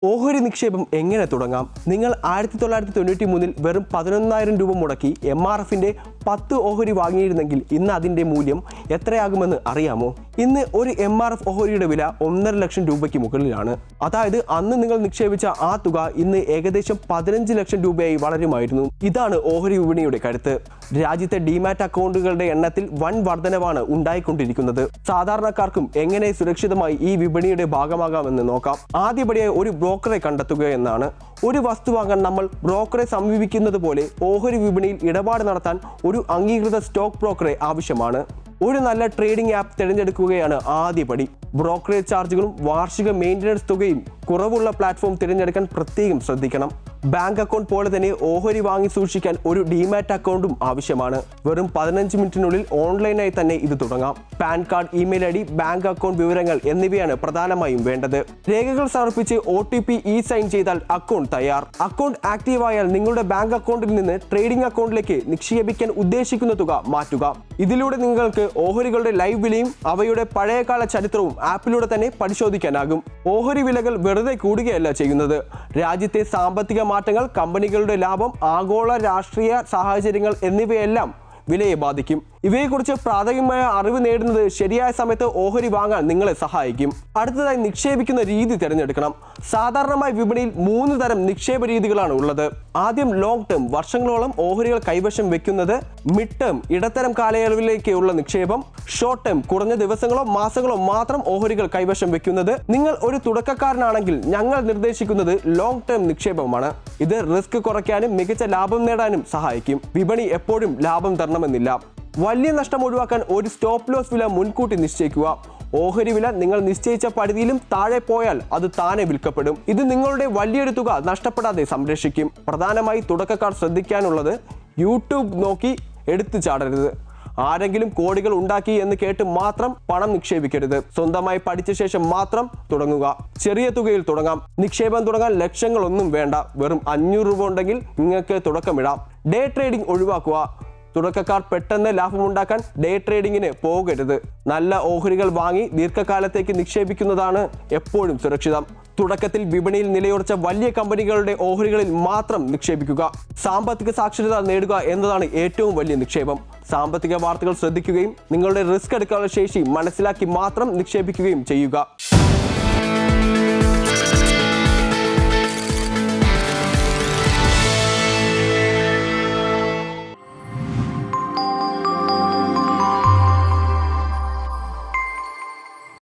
ഓഹരി നിക്ഷേപം എങ്ങനെ തുടങ്ങാം? നിങ്ങൾ 1993 വെറും 11,000 രൂപ മുടക്കി MRFന്റെ 10 ഓഹരി വാങ്ങിയിരുന്നെങ്കിൽ ഇന്ന് അതിന്റെ മൂല്യം എത്രയാകുമെന്ന് അറിയാമോ? ഇന്ന് ഒരു MRF ഓഹരിയുടെ വില 1.5 ലക്ഷം രൂപയ്ക്ക് മുകളിലാണ്. അതായത് അന്ന് നിങ്ങൾ നിക്ഷേപിച്ച ആ തുക ഇന്ന് ഏകദേശം 15 ലക്ഷം രൂപയായി വളരുമായിരുന്നു. ഇതാണ് ഓഹരി വിപണിയുടെ കരുത്ത്. രാജ്യത്തെ ഡിമാറ്റ് അക്കൗണ്ടുകളുടെ എണ്ണത്തിൽ വൻ വർധനവാണ് ഉണ്ടായിക്കൊണ്ടിരിക്കുന്നത്. സാധാരണക്കാർക്കും എങ്ങനെ സുരക്ഷിതമായി ഈ വിപണിയുടെ ഭാഗമാകാമെന്ന് നോക്കാം. ആദ്യപടിയായി ഒരു ബ്രോക്കറെ കണ്ടെത്തുക എന്നാണ്. ഒരു വസ്തു വാങ്ങാൻ നമ്മൾ ബ്രോക്കറെ സമീപിക്കുന്നത് പോലെ ഓഹരി വിപണിയിൽ ഇടപാട് നടത്താൻ ഒരു അംഗീകൃത സ്റ്റോക്ക് ബ്രോക്കറെ ആവശ്യമാണ്. ഒരു നല്ല ട്രേഡിംഗ് ആപ്പ് തിരഞ്ഞെടുക്കുകയാണ് ആദ്യപടി. ബ്രോക്കറേജ് ചാർജുകളും വാർഷിക മെയിൻ്റനൻസ് തുകയും കുറവുള്ള പ്ലാറ്റ്ഫോം തിരഞ്ഞെടുക്കാൻ പ്രത്യേകം ശ്രദ്ധിക്കണം. ബാങ്ക് അക്കൗണ്ട് പോലെ തന്നെ ഓഹരി വാങ്ങി സൂക്ഷിക്കാൻ ഒരു ഡിമാറ്റ് അക്കൗണ്ടും ആവശ്യമാണ്. വെറും 15 മിനിറ്റിനുള്ളിൽ ഓൺലൈനായി തന്നെ ഇത് തുടങ്ങാം. Pan card, email ID, bank account വിവരങ്ങൾ എന്നിവയാണ് പ്രധാനമായും വേണ്ടത്. രേഖകൾ സമർപ്പിച്ച് OTP സൈൻ ചെയ്താൽ അക്കൗണ്ട് തയ്യാർ. അക്കൗണ്ട് ആക്റ്റീവ് ആയാൽ നിങ്ങളുടെ ബാങ്ക് അക്കൗണ്ടിൽ നിന്ന് ട്രേഡിംഗ് അക്കൗണ്ടിലേക്ക് നിക്ഷേപിക്കാൻ ഉദ്ദേശിക്കുന്ന തുക മാറ്റുക. ഇതിലൂടെ നിങ്ങൾക്ക് ഓഹരികളുടെ ലൈവ് വിലയും അവയുടെ പഴയകാല ചരിത്രവും ആപ്പിലൂടെ തന്നെ പരിശോധിക്കാനാകും. ഓഹരി വിലകൾ വെറുതെ കൂടുകയല്ല ചെയ്യുന്നത്. രാജ്യത്തെ സാമ്പത്തിക മാറ്റങ്ങൾ, കമ്പനികളുടെ ലാഭം, ആഗോള രാഷ്ട്രീയ സാഹചര്യങ്ങൾ എന്നിവയെല്ലാം വിലയെ ബാധിക്കും. ഇവയെക്കുറിച്ച് പ്രാഥമികമായ അറിവ് നേടുന്നത് ശരിയായ സമയത്ത് ഓഹരി വാങ്ങാൻ നിങ്ങളെ സഹായിക്കും. അടുത്തതായി നിക്ഷേപിക്കുന്ന രീതി തിരഞ്ഞെടുക്കണം. സാധാരണമായി വിപണിയിൽ 3 തരം നിക്ഷേപ രീതികളാണ് ഉള്ളത്. ആദ്യം ലോങ് ടേം, വർഷങ്ങളോളം ഓഹരികൾ കൈവശം വെക്കുന്നത്. മിഡ് ടേം, ഇടത്തരം കാലയളവിലേക്കുള്ള നിക്ഷേപം. ഷോർട്ട് ടേം, കുറഞ്ഞ ദിവസങ്ങളോ മാസങ്ങളോ മാത്രം ഓഹരികൾ കൈവശം വെക്കുന്നത്. നിങ്ങൾ ഒരു തുടക്കക്കാരനാണെങ്കിൽ ഞങ്ങൾ നിർദ്ദേശിക്കുന്നത് ലോങ് ടേം നിക്ഷേപമാണ്. ഇത് റിസ്ക് കുറയ്ക്കാനും മികച്ച ലാഭം നേടാനും സഹായിക്കും. വിപണി എപ്പോഴും ലാഭം തരണമെന്നില്ല. വലിയ നഷ്ടം ഒഴിവാക്കാൻ ഒരു സ്റ്റോപ്പ് ലോസ് വില മുൻകൂട്ടി നിശ്ചയിക്കുക. ഓഹരി വില നിങ്ങൾ നിശ്ചയിച്ച പരിധിയിലും താഴെ പോയാൽ അത് താനെ വിൽക്കപ്പെടും. ഇത് നിങ്ങളുടെ വലിയൊരു തുക നഷ്ടപ്പെടാതെ സംരക്ഷിക്കും. പ്രധാനമായി തുടക്കക്കാർ ശ്രദ്ധിക്കാനുള്ളത് യൂട്യൂബ് നോക്കി എടുത്തു ചാടരുത്. ആരെങ്കിലും കോടികൾ ഉണ്ടാക്കി എന്ന് കേട്ട് മാത്രം പണം നിക്ഷേപിക്കരുത്. സ്വന്തമായി പഠിച്ച ശേഷം മാത്രം തുടങ്ങുക. ചെറിയ തുകയിൽ തുടങ്ങാം. നിക്ഷേപം തുടങ്ങാൻ ലക്ഷങ്ങളൊന്നും വേണ്ട. വെറും 500 രൂപ ഉണ്ടെങ്കിൽ നിങ്ങൾക്ക് തുടക്കമിടാം. ഡേ ട്രേഡിംഗ് ഒഴിവാക്കുക. തുടക്കക്കാർ പെട്ടെന്ന് ലാഭമുണ്ടാക്കാൻ ഡേ ട്രേഡിങ്ങിന് പോകരുത്. നല്ല ഓഹരികൾ വാങ്ങി ദീർഘകാലത്തേക്ക് നിക്ഷേപിക്കുന്നതാണ് എപ്പോഴും സുരക്ഷിതം. തുടക്കത്തിൽ വിപണിയിൽ നിലയുറച്ച വലിയ കമ്പനികളുടെ ഓഹരികളിൽ മാത്രം നിക്ഷേപിക്കുക. സാമ്പത്തിക സാക്ഷരത നേടുക എന്നതാണ് ഏറ്റവും വലിയ നിക്ഷേപം. സാമ്പത്തിക വാർത്തകൾ ശ്രദ്ധിക്കുകയും നിങ്ങളുടെ റിസ്ക് എടുക്കാനുള്ള ശേഷി മനസ്സിലാക്കി മാത്രം നിക്ഷേപിക്കുകയും ചെയ്യുക.